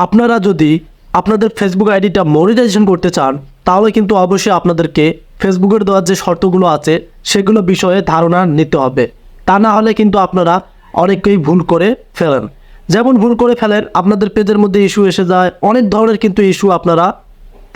আপনারা যদি আপনাদের ফেসবুক আইডিটা মনিটাইজেশন করতে চান তাহলে কিন্তু অবশ্যই আপনাদেরকে ফেসবুকের দেওয়ার যে শর্তগুলো আছে সেগুলো বিষয়ে ধারণা নিতে হবে। তা না হলে কিন্তু আপনারা অনেকেই ভুল করে ফেলেন। যেমন ভুল করে ফেলেন, আপনাদের পেজের মধ্যে ইস্যু এসে যায়, অনেক ধরনের কিন্তু ইস্যু আপনারা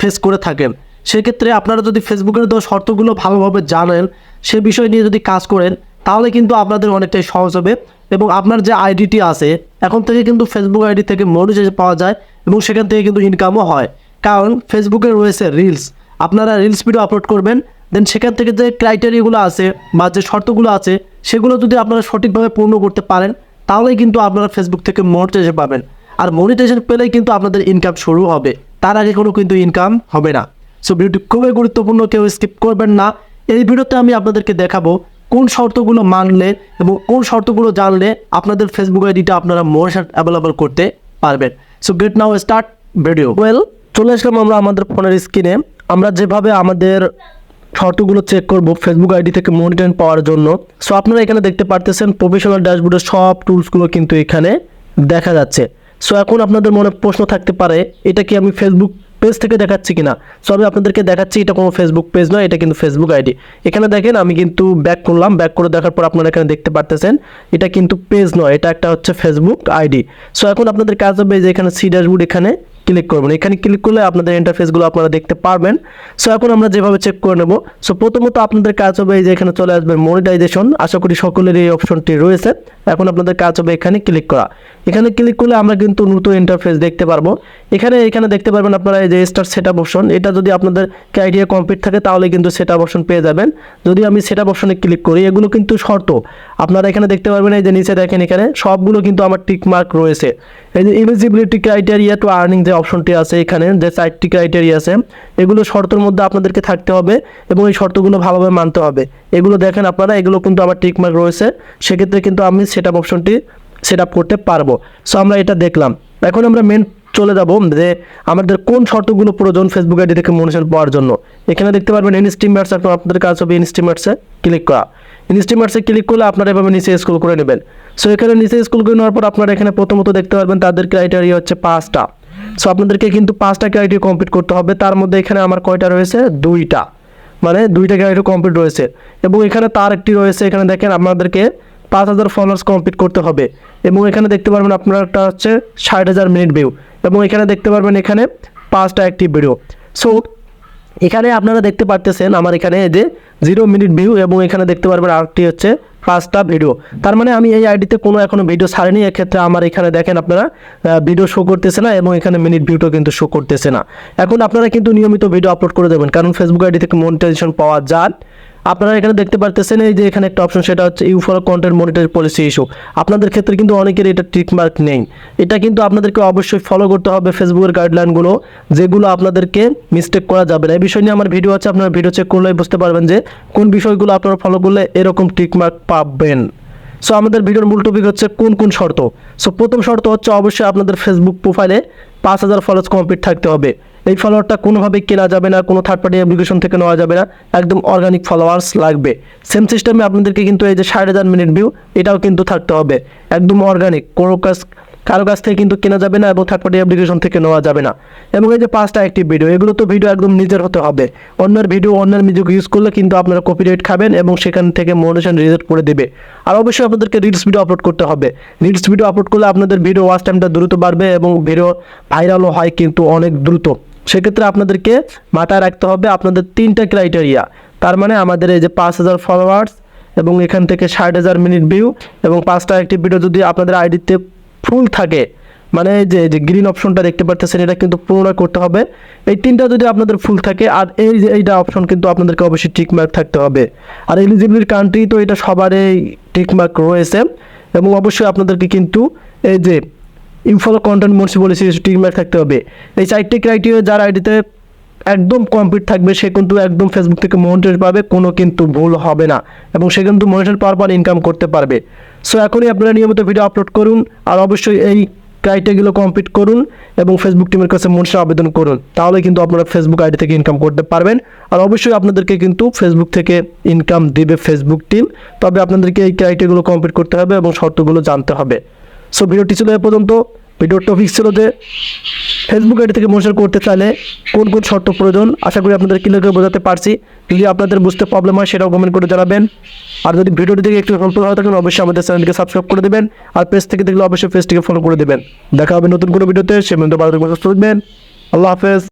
ফেস করে থাকেন। সেক্ষেত্রে আপনারা যদি ফেসবুকের দেওয়া শর্তগুলো ভালোভাবে জানেন, সে বিষয় নিয়ে যদি কাজ করেন, তাহলে কিন্তু আপনাদের অনেকটাই সহজ হবে। এবং আপনার যে আইডিটি আছে এখন থেকে কিন্তু ফেসবুক আইডি থেকে মনিটাইজেশন পাওয়া যায় এবং সেখান থেকে কিন্তু ইনকামও হয়। কারণ ফেসবুকে রয়েছে রিলস, আপনারা রিলস ভিডিও আপলোড করবেন, দেন সেখান থেকে যে ক্রাইটেরিয়াগুলো আছে বা যে শর্তগুলো আছে সেগুলো যদি আপনারা সঠিকভাবে পূর্ণ করতে পারেন তাহলেই কিন্তু আপনারা ফেসবুক থেকে মনিটাইজেশন পাবেন। আর মনিটাইজেশন পেলেই কিন্তু আপনাদের ইনকাম শুরু হবে, তার আগে কোনো কিন্তু ইনকাম হবে না। সো ভিডিওটি খুবই গুরুত্বপূর্ণ, কেউ স্কিপ করবেন না। এই ভিডিওতে আমি আপনাদেরকে দেখাবো কোন শর্তগুলো মানলে এবং কোন শর্তগুলো জানলে আপনাদের ফেসবুক আইডিটা আপনারা মনিটাইজেশন অ্যাভেলেবল করতে পারবেন। সো গেট নাও স্টার্ট ভিডিও। চলে আসলাম আমরা আমাদের ফোনের স্ক্রিনে। আমরা যেভাবে আমাদের শর্তগুলো চেক করব ফেসবুক আইডি থেকে মনিটাইজেশন পাওয়ার জন্য। সো আপনারা এখানে দেখতে পারতেছেন প্রফেশনাল ড্যাশবোর্ডের সব টুলসগুলো কিন্তু এখানে দেখা যাচ্ছে। সো এখন আপনাদের মনে প্রশ্ন থাকতে পারে, এটা কি আমি ফেসবুক পেজ থেকে দেখাচ্ছি কিনা? সো আমি আপনাদেরকে দেখাচ্ছি এটা কোনো ফেসবুক পেজ নয়, এটা কিন্তু ফেসবুক আইডি। এখানে দেখেন আমি কিন্তু ব্যাক করলাম, ব্যাক করে দেখার পর আপনারা এখানে দেখতে পারতেছেন এটা কিন্তু পেজ নয়, এটা একটা হচ্ছে ফেসবুক আইডি। সো এখন আপনাদের কাজ হবে যে এখানে সি ড্যাশবোর্ড এখানে ক্লিক করবেন। এখানে ক্লিক করলে আপনাদের ইন্টারফেসগুলো আপনারা দেখতে পারবেন। সো এখন আমরা যেভাবে চেক করে নেব, সো প্রথমত আপনাদের কাজ হবে এই যে এখানে চলে আসবে মনিটাইজেশন। আশা করি সকলের এই অপশনটি রয়েছে। এখন আপনাদের কাজ হবে এখানে ক্লিক করা। এখানে ক্লিক করলে আমরা কিন্তু নতুন ইন্টারফেস দেখতে পারবো। এখানে দেখতে পারবেন আপনারা এই যে স্টার্ট সেটআপ অপশন, এটা যদি আপনাদের ক্রাইটেরিয়া কমপ্লিট থাকে তাহলে কিন্তু সেটআপ অপশন পেয়ে যাবেন। যদি আমি সেটআপ অপশনে ক্লিক করি, এগুলো কিন্তু শর্ত আপনারা এখানে দেখতে পারবেন। এই যে নিচে দেখেন এখানে সবগুলো কিন্তু আমার টিক মার্ক রয়েছে। এই যে এলিজিবিলিটি ক্রাইটেরিয়া টু আর্নিং যে অপশনটি আছে, এখানে যে 4টি ক্রাইটেরিয়া আছে, এগুলো শর্তের মধ্যে আপনাদেরকে থাকতে হবে এবং এই শর্তগুলো ভালোভাবে মানতে হবে। এগুলো দেখেন আপনারা, এগুলো কিন্তু আমার টিক মার্ক রয়েছে, সেক্ষেত্রে কিন্তু আমি সেটআপ অপশনটি সেট আপ করতে পারবো। সো আমরা এটা দেখলাম। এখন আমরা মেন চলে যাব যে আমাদের কোন শর্তগুলো প্রয়োজন ফেসবুক আইডি থেকে মনিটাইজেশন পাওয়ার জন্য। এখানে দেখতে পারবেন ইনস্টিমেটস, আপনাদের কাজ হবে ইনস্টিমেটসে ক্লিক করা। ইনস্টিমেটসে ক্লিক করলে আপনারা এভাবে নিচে স্ক্রল করে নেবেন। সো এখানে নিচে স্ক্রল করে নেওয়ার পর আপনারা এখানে প্রথমত দেখতে পারবেন তাদের ক্রাইটেরিয়া হচ্ছে 5টা। সো আপনাদেরকে কিন্তু 5টা ক্রাইটেরিয়া কমপ্লিট করতে হবে। তার মধ্যে এখানে আমার কয়টা রয়েছে? 2টা, মানে 2টা ক্রাইটেরিয়া কমপ্লিট রয়েছে। এবং এখানে তার একটি রয়েছে, এখানে দেখেন আপনাদেরকে 5000 ফলোয়ার্স কমপ্লিট করতে হবে। এবং এখানে দেখতে পারবেন আপনার একটা হচ্ছে 60,000 মিনিট ভিউ। এবং এখানে দেখতে পারবেন এখানে 5টা অ্যাক্টিভ ভিডিও। সো এখানে আপনারা দেখতে পারতেছেন আমার এখানে যে 0 মিনিট ভিউ এবং এখানে দেখতে পারবেন আরেকটি হচ্ছে 5টা ভিডিও। তার মানে আমি এই আইডিতে কোনো এখনো ভিডিও ছাড়িনি। এক্ষেত্রে আমার এখানে দেখেন আপনারা ভিডিও শো করতেছে না এবং এখানে মিনিট ভিউটাও কিন্তু শো করতেছে না। এখন আপনারা কিন্তু নিয়মিত ভিডিও আপলোড করে দেবেন, কারণ ফেসবুক আইডি থেকে মনিটাইজেশন পাওয়া যায়। আপনারা এখানে দেখতে পারতেছেন এই যে এখানে একটা অপশন, সেটা হচ্ছে you follow content monetization policy issue. আপনাদের ক্ষেত্রে কিন্তু অনেকের এটা টিক মার্ক নেই। এটা কিন্তু আপনাদেরকে অবশ্যই ফলো করতে হবে ফেসবুকের গাইডলাইনগুলো, যেগুলো আপনাদেরকে মিস্টেক করা যাবে না। এই বিষয় নিয়ে আমার ভিডিও আছে, আপনারা ভিডিও চেক করলেই বুঝতে পারবেন যে কোন বিষয়গুলো আপনারা ফলো করলে এরকম টিক মার্ক পাবেন। সো আমাদের ভিডিওর মূল টপিক হচ্ছে কোন কোন শর্ত। সো প্রথম শর্ত হচ্ছে অবশ্যই আপনাদের ফেসবুক প্রোফাইলে 5000 ফলোয়ার্স কমপ্লিট থাকতে হবে। এই ফলোয়ারটা কোনোভাবেই কেনা যাবে না, কোনো থার্ড পার্টি অ্যাপ্লিকেশন থেকে নেওয়া যাবে না, একদম অর্গানিক ফলোয়ার্স লাগবে। সেম সিস্টেমে আপনাদেরকে কিন্তু এই যে 60,000 মিনিট ভিউ, এটাও কিন্তু থাকতে হবে একদম অর্গানিক, কারো কাছ থেকে কিন্তু কেনা যাবে না এবং থার্ড পার্টি অ্যাপ্লিকেশন থেকে নেওয়া যাবে না। এবং এই যে 5টা অ্যাক্টিভ ভিডিও, এগুলো তো ভিডিও একদম নিজের হতে হবে। অন্যের ভিডিও অন্যের মিউজিক ইউজ করলে কিন্তু আপনারা কপিরাইট খাবেন এবং সেখান থেকে মনিটাইজেশন রিজেক্ট করে দেবে। আর অবশ্যই আপনাদেরকে রিলস ভিডিও আপলোড করতে হবে। রিলস ভিডিও আপলোড করলে আপনাদের ভিডিও ওয়াচ টাইমটা দ্রুত বাড়বে এবং ভিডিও ভাইরালও হয় কিন্তু অনেক দ্রুত। সেক্ষেত্রে আপনাদেরকে মাথায় রাখতে হবে আপনাদের 3টা ক্রাইটেরিয়া। তার মানে আমাদের এই যে 5000 ফলোয়ার্স এবং এখান থেকে 60,000 মিনিট ভিউ এবং 5টা অ্যাক্টিভ ভিডিও যদি আপনাদের আইডিতে ফুল থাকে, মানে যে গ্রিন অপশনটা দেখতে পাচ্ছেন এটা কিন্তু পুনরায় করতে হবে। এই 3টা যদি আপনাদের ফুল থাকে, আর এই যে এইটা অপশন কিন্তু আপনাদেরকে অবশ্যই টিক মার্ক থাকতে হবে। আর এলিজিবিলিটি কান্ট্রি তো এটা সবারই টিক মার্ক রয়েছে। এবং অবশ্যই আপনাদেরকে কিন্তু এই যে you follow content monetization policy tick mark থাকতে হবে। এই 4টি ক্রাইটেরিয়া যার আইডিতে একদম কমপ্লিট থাকবে সে কিন্তু একদম ফেসবুক থেকে মনিটাইজেশন পাবে, কোনো কিন্তু ভুল হবে না এবং সে কিন্তু মনিটাইজেশন পাওয়ার পর ইনকাম করতে পারবে। সো এখনই আপনারা নিয়মিত ভিডিও আপলোড করুন আর অবশ্যই এই ক্রাইটেরিয়াগুলো কমপ্লিট করুন এবং ফেসবুক টিমের কাছে মনিটাইজেশন আবেদন করুন, তাহলে কিন্তু আপনারা ফেসবুক আইডি থেকে ইনকাম করতে পারবেন। আর অবশ্যই আপনাদেরকে কিন্তু ফেসবুক থেকে ইনকাম দেবে ফেসবুক টিম, তবে আপনাদেরকে এই ক্রাইটেরিয়াগুলো কমপ্লিট করতে হবে এবং শর্তগুলো জানতে হবে। সো ভিডিওটি ছিল এ পর্যন্ত। ভিডিওর টপিক ছিল যে ফেসবুক আইডি থেকে মনিটাইজেশন করতে চাইলে কোন কোন শর্ত প্রয়োজন। আশা করি আপনাদের ক্লিয়ার করে বোঝাতে পারছি। যদি আপনাদের বুঝতে প্রবলেম হয় সেটাও কমেন্ট করে জানাবেন। আর যদি ভিডিওটি থেকে একটু হেল্পফুল হয়ে থাকেন অবশ্যই আমাদের চ্যানেলটিকে সাবস্ক্রাইব করে দেবেন। আর পেজ থেকে দেখলে অবশ্যই পেজটিকে ফলো করে দেবেন। দেখা হবে নতুন কোনো ভিডিওতে। সে পর্যন্ত ভালো থাকবেন, সুস্থ থাকবেন। আল্লাহ হাফেজ।